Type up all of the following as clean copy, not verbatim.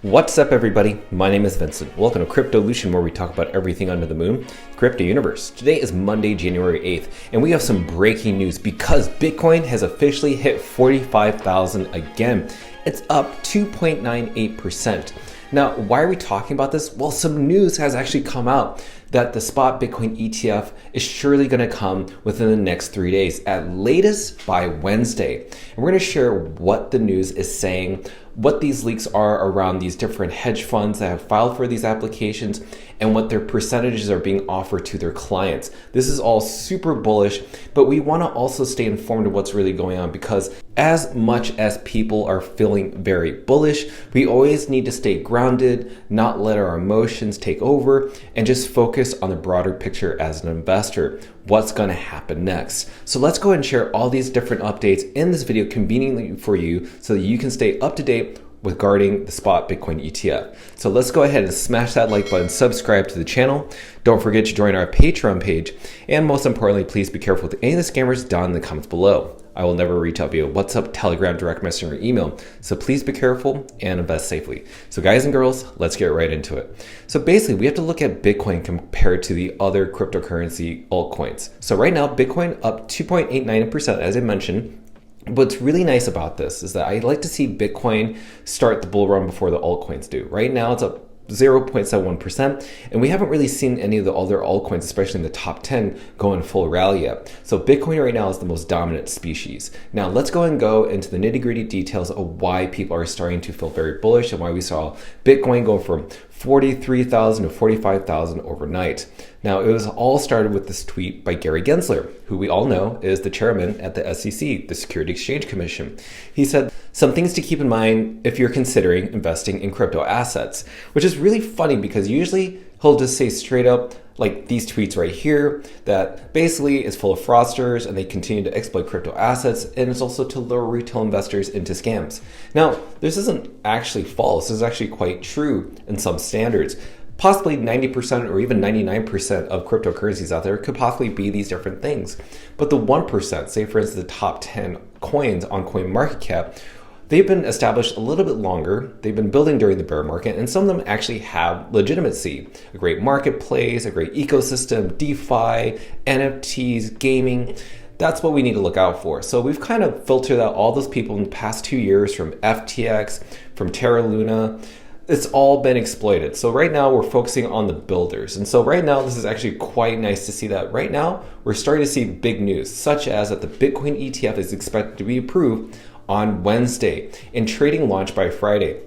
What's up, everybody? My name is Vincent. Welcome to Cryptolution, where we talk about everything under the moon, crypto universe. Today is Monday, January 8th, and we have some breaking news because Bitcoin has officially hit 45,000 again. It's up 2.98%. Now, why are we talking about this? Well, some news has actually come out that the spot Bitcoin ETF is surely going to come within the next 3 days, at latest by Wednesday. And we're going to share what the news is saying, what these leaks are around these different hedge funds that have filed for these applications, and what their percentages are being offered to their clients. This is all super bullish, but we want to also stay informed of what's really going on, because as much as people are feeling very bullish, we always need to stay grounded, not let our emotions take over, and just focus on the broader picture as an investor. What's going to happen next? So let's go ahead and share all these different updates in this video conveniently for you so that you can stay up to date regarding the spot Bitcoin ETF. So let's go ahead and smash that like button, subscribe to the channel. Don't forget to join our Patreon page. And most importantly, please be careful with any of the scammers down in the comments below. I will never reach out via WhatsApp, Telegram, direct message, or email. So please be careful and invest safely. So guys and girls, let's get right into it. So basically, we have to look at Bitcoin compared to the other cryptocurrency altcoins. So right now, Bitcoin up 2.89%, as I mentioned. What's really nice about this is that I like to see Bitcoin start the bull run before the altcoins do. Right now, it's up 0.71%, and we haven't really seen any of the other altcoins, especially in the top 10, go in full rally yet. So Bitcoin right now is the most dominant species. Now let's go into the nitty-gritty details of why people are starting to feel very bullish and why we saw Bitcoin go from 43,000 to 45,000 overnight. Now, it was all started with this tweet by Gary Gensler, who we all know is the chairman at the SEC, the Security Exchange Commission. He said, some things to keep in mind if you're considering investing in crypto assets, which is really funny because usually he'll just say straight up, like these tweets right here, that basically is full of fraudsters and they continue to exploit crypto assets, and it's also to lure retail investors into scams. Now, this isn't actually false. This is actually quite true in some standards. Possibly 90% or even 99% of cryptocurrencies out there could possibly be these different things. But the 1%, say for instance the top 10 coins on CoinMarketCap, they've been established a little bit longer. They've been building during the bear market, and some of them actually have legitimacy. A great marketplace, a great ecosystem, DeFi, NFTs, gaming. That's what we need to look out for. So we've kind of filtered out all those people in the past 2 years from FTX, from Terra Luna. It's all been exploited. So right now we're focusing on the builders. And so right now, this is actually quite nice to see that right now we're starting to see big news, such as that the Bitcoin ETF is expected to be approved on Wednesday and trading launch by Friday.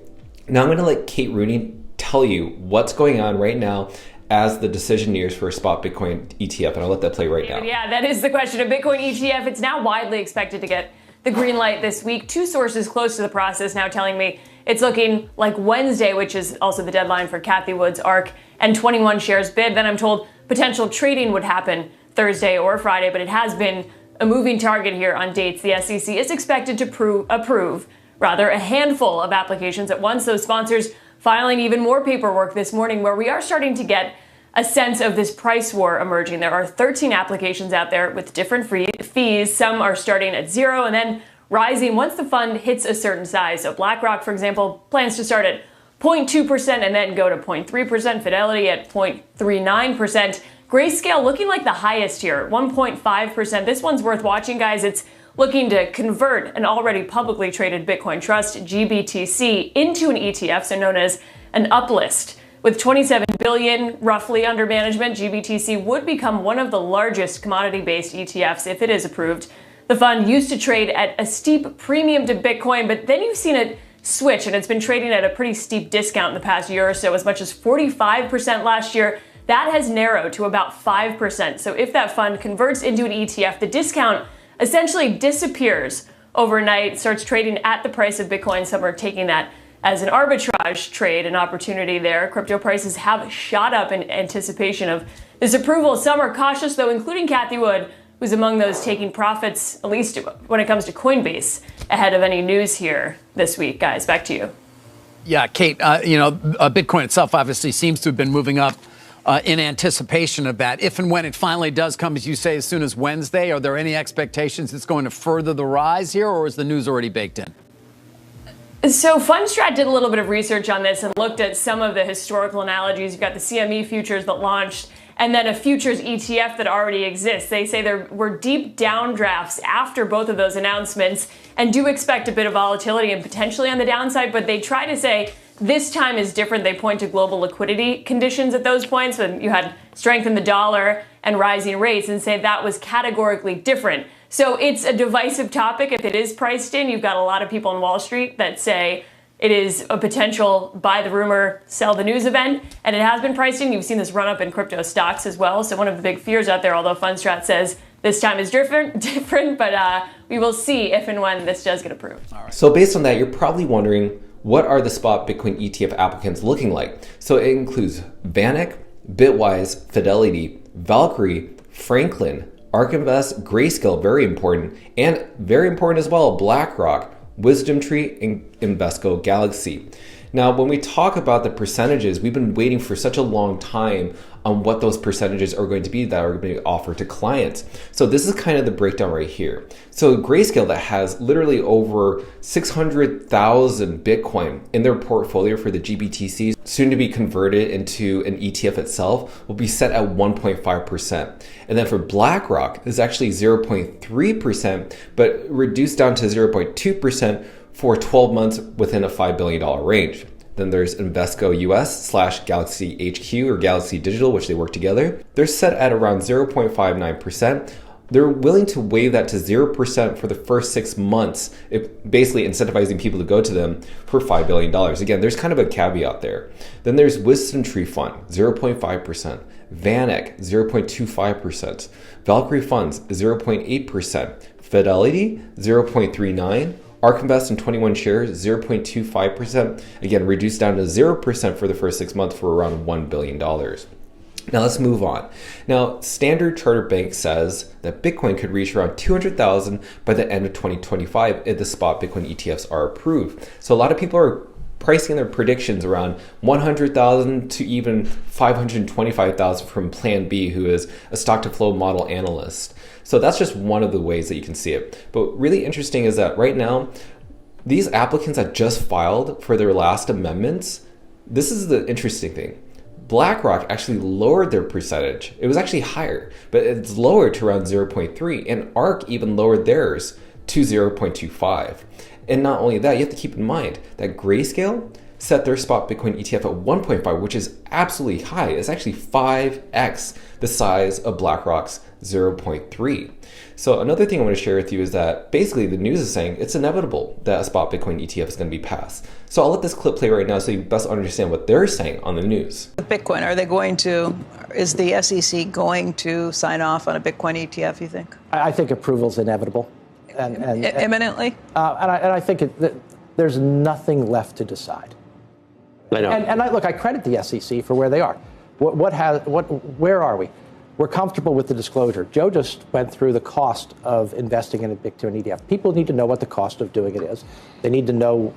Now I'm going to let Kate Rooney tell you what's going on right now as the decision nears for a spot Bitcoin ETF, and I'll let that play right now. Yeah, that is the question. A Bitcoin ETF, it's now widely expected to get the green light this week. Two sources close to the process now telling me it's looking like Wednesday, which is also the deadline for Cathie Wood's ARK and 21 shares bid. Then I'm told potential trading would happen Thursday or Friday, but it has been a moving target here on dates. The SEC is expected to approve a handful of applications at once. Those sponsors filing even more paperwork this morning, where we are starting to get a sense of this price war emerging. There are 13 applications out there with different fees. Some are starting at zero and then rising once the fund hits a certain size. So BlackRock, for example, plans to start at 0.2% and then go to 0.3%. Fidelity at 0.39%. Grayscale looking like the highest here, 1.5%. This one's worth watching, guys. It's looking to convert an already publicly traded Bitcoin trust, GBTC, into an ETF, so known as an uplist. With 27 billion roughly under management, GBTC would become one of the largest commodity-based ETFs if it is approved. The fund used to trade at a steep premium to Bitcoin, but then you've seen it switch, and it's been trading at a pretty steep discount in the past year or so, as much as 45% last year. That has narrowed to about 5%. So if that fund converts into an ETF, the discount essentially disappears overnight, starts trading at the price of Bitcoin. Some are taking that as an arbitrage trade, an opportunity there. Crypto prices have shot up in anticipation of this approval. Some are cautious, though, including Cathie Wood, who's among those taking profits, at least when it comes to Coinbase, ahead of any news here this week. Guys, back to you. Yeah, Kate, Bitcoin itself obviously seems to have been moving up in anticipation of that. If and when it finally does come, as you say, as soon as Wednesday, are there any expectations it's going to further the rise here, or is the news already baked in? So Fundstrat did a little bit of research on this and looked at some of the historical analogies. You've got the CME futures that launched and then a futures ETF that already exists. They say there were deep downdrafts after both of those announcements and do expect a bit of volatility and potentially on the downside, but they try to say this time is different. They point to global liquidity conditions at those points when you had strength in the dollar and rising rates and say that was categorically different. So it's a divisive topic if it is priced in. You've got a lot of people on Wall Street that say it is a potential buy the rumor, sell the news event, and it has been priced in. You've seen this run up in crypto stocks as well. So one of the big fears out there, although Fundstrat says this time is different, but we will see if and when this does get approved. All right. So based on that, you're probably wondering, what are the spot Bitcoin ETF applicants looking like? So it includes VanEck, Bitwise, Fidelity, Valkyrie, Franklin, ARK Invest, Grayscale, very important, and very important as well, BlackRock, WisdomTree, and Invesco Galaxy. Now, when we talk about the percentages, we've been waiting for such a long time on what those percentages are going to be that are going to be offered to clients. So this is kind of the breakdown right here. So Grayscale, that has literally over 600,000 Bitcoin in their portfolio for the GBTCs, soon to be converted into an ETF itself, will be set at 1.5%. And then for BlackRock, is actually 0.3%, but reduced down to 0.2% for 12 months within a $5 billion range. Then there's Invesco US / Galaxy HQ or Galaxy Digital, which they work together. They're set at around 0.59%. They're willing to waive that to 0% for the first 6 months, basically incentivizing people to go to them for $5 billion. Again, there's kind of a caveat there. Then there's WisdomTree Fund, 0.5%. VanEck, 0.25%. Valkyrie Funds, 0.8%. Fidelity, 0.39%. ARK Invest in 21 shares, 0.25%. Again, reduced down to 0% for the first 6 months for around $1 billion. Now let's move on. Now, Standard Chartered Bank says that Bitcoin could reach around 200,000 by the end of 2025 if the spot Bitcoin ETFs are approved. So a lot of people are pricing their predictions around 100,000 to even 525,000 from Plan B, who is a stock to flow model analyst. So that's just one of the ways that you can see it. But really interesting is that right now, these applicants that just filed for their last amendments, this is the interesting thing. BlackRock actually lowered their percentage. It was actually higher, but it's lowered to around 0.3, and ARK even lowered theirs to 0.25. And not only that, you have to keep in mind that Grayscale set their spot Bitcoin ETF at 1.5, which is absolutely high. It's actually 5x the size of BlackRock's 0.3. So another thing I want to share with you is that basically the news is saying it's inevitable that a spot Bitcoin ETF is going to be passed. So I'll let this clip play right now so you best understand what they're saying on the news. Bitcoin, is the SEC going to sign off on a Bitcoin ETF, you think? I think approval is inevitable. Imminently? I think there's nothing left to decide. I know. I credit the SEC for where they are. Where are we? We're comfortable with the disclosure. Joe just went through the cost of investing in a Bitcoin ETF. People need to know what the cost of doing it is. They need to know,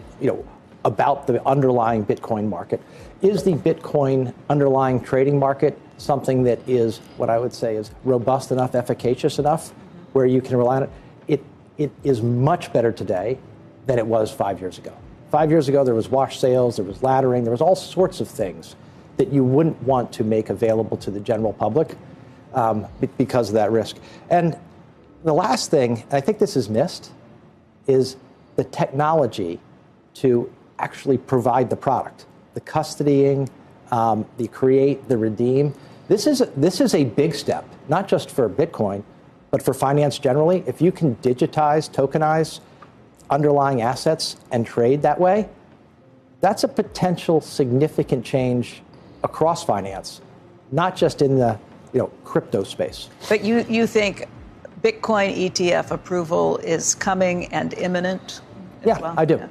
about the underlying Bitcoin market. Is the Bitcoin underlying trading market something that is what I would say is robust enough, efficacious enough, where you can rely on it? It is much better today than it was 5 years ago. 5 years ago, there was wash sales, there was laddering, there was all sorts of things that you wouldn't want to make available to the general public because of that risk. And the last thing, and I think this is missed, is the technology to actually provide the product, the custodying, the create, the redeem. This is a big step, not just for Bitcoin, but for finance generally. If you can digitize, tokenize underlying assets and trade that way, that's a potential significant change across finance, not just in the crypto space. But you think Bitcoin ETF approval is coming and imminent? Yeah, well? I do. Yeah.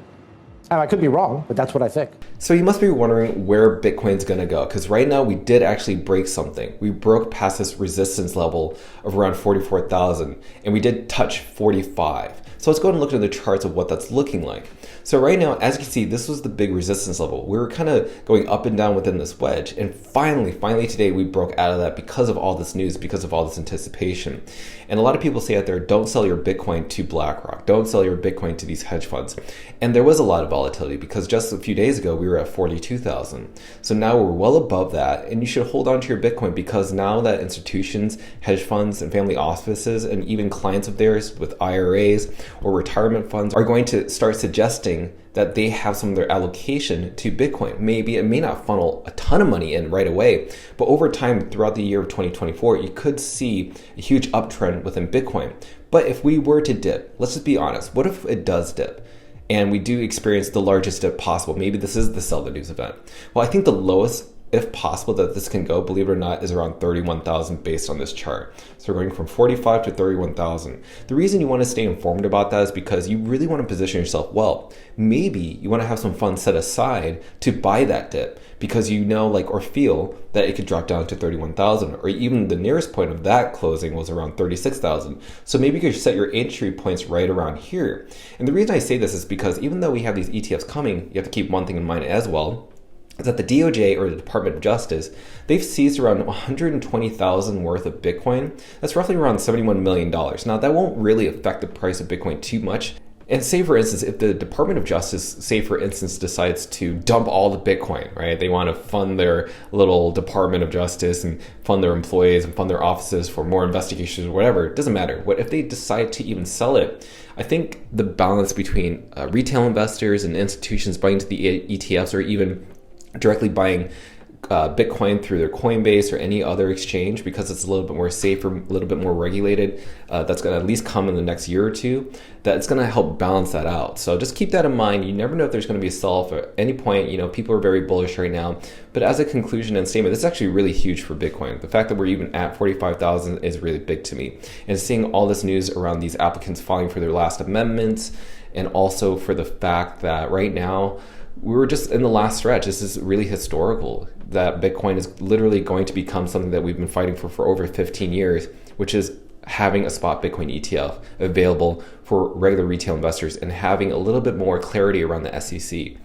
I could be wrong, but that's what I think. So you must be wondering where Bitcoin's going to go, because right now we did actually break something. We broke past this resistance level of around 44,000, and we did touch 45. So let's go ahead and look at the charts of what that's looking like. So right now, as you can see, this was the big resistance level. We were kind of going up and down within this wedge. And finally today, we broke out of that because of all this news, because of all this anticipation. And a lot of people say out there, don't sell your Bitcoin to BlackRock. Don't sell your Bitcoin to these hedge funds. And there was a lot of volatility. volatility, because just a few days ago we were at 42,000. So now we're well above that, and you should hold on to your Bitcoin, because now that institutions, hedge funds, and family offices, and even clients of theirs with IRAs or retirement funds are going to start suggesting that they have some of their allocation to Bitcoin. Maybe it may not funnel a ton of money in right away, but over time throughout the year of 2024, you could see a huge uptrend within Bitcoin. But if we were to dip, let's just be honest, what if it does dip? And we do experience the largest dip possible. Maybe this is the sell the news event. Well, I think the lowest, if possible, that this can go, believe it or not, is around 31,000 based on this chart. So we're going from 45 to 31,000. The reason you want to stay informed about that is because you really want to position yourself well. Maybe you want to have some funds set aside to buy that dip, because you know, like, or feel that it could drop down to 31,000, or even the nearest point of that closing was around 36,000. So maybe you could set your entry points right around here. And the reason I say this is because even though we have these ETFs coming, you have to keep one thing in mind as well, is that the DOJ, or the Department of Justice, they've seized around 120,000 worth of Bitcoin. That's roughly around $71 million. Now, that won't really affect the price of Bitcoin too much. And say, for instance, if the Department of Justice, say, for instance, decides to dump all the Bitcoin, right? They want to fund their little Department of Justice and fund their employees and fund their offices for more investigations or whatever. It doesn't matter. What if they decide to even sell it? I think the balance between retail investors and institutions buying into the ETFs, or even directly buying Bitcoin through their Coinbase or any other exchange, because it's a little bit more safer, a little bit more regulated, that's going to at least come in the next year or two, that it's going to help balance that out. So just keep that in mind. You never know if there's going to be a sell-off at any point. You know, people are very bullish right now. But as a conclusion and statement, this is actually really huge for Bitcoin. The fact that we're even at 45,000 is really big to me. And seeing all this news around these applicants filing for their last amendments, and also for the fact that right now, we're just in the last stretch. This is really historical, that Bitcoin is literally going to become something that we've been fighting for over 15 years, which is having a spot Bitcoin ETF available for regular retail investors and having a little bit more clarity around the SEC.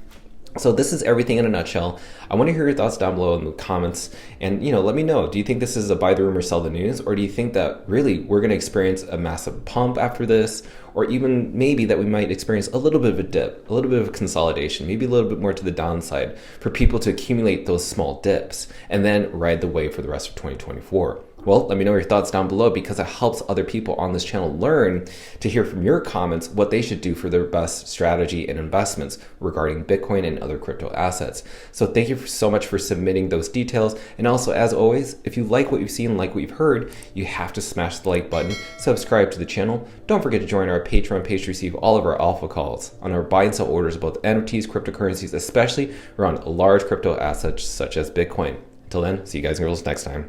So this is everything in a nutshell. I want to hear your thoughts down below in the comments, and let me know, do you think this is a buy the rumor, sell the news, or do you think that really we're going to experience a massive pump after this, or even maybe that we might experience a little bit of a dip, a little bit of a consolidation, maybe a little bit more to the downside for people to accumulate those small dips and then ride the wave for the rest of 2024? Well, let me know your thoughts down below, because it helps other people on this channel learn to hear from your comments what they should do for their best strategy and investments regarding Bitcoin and other crypto assets. So thank you so much for submitting those details. And also, as always, if you like what you've seen, like what you've heard, you have to smash the like button, subscribe to the channel. Don't forget to join our Patreon page to receive all of our alpha calls on our buy and sell orders of both NFTs, cryptocurrencies, especially around large crypto assets such as Bitcoin. Until then, see you guys and girls next time.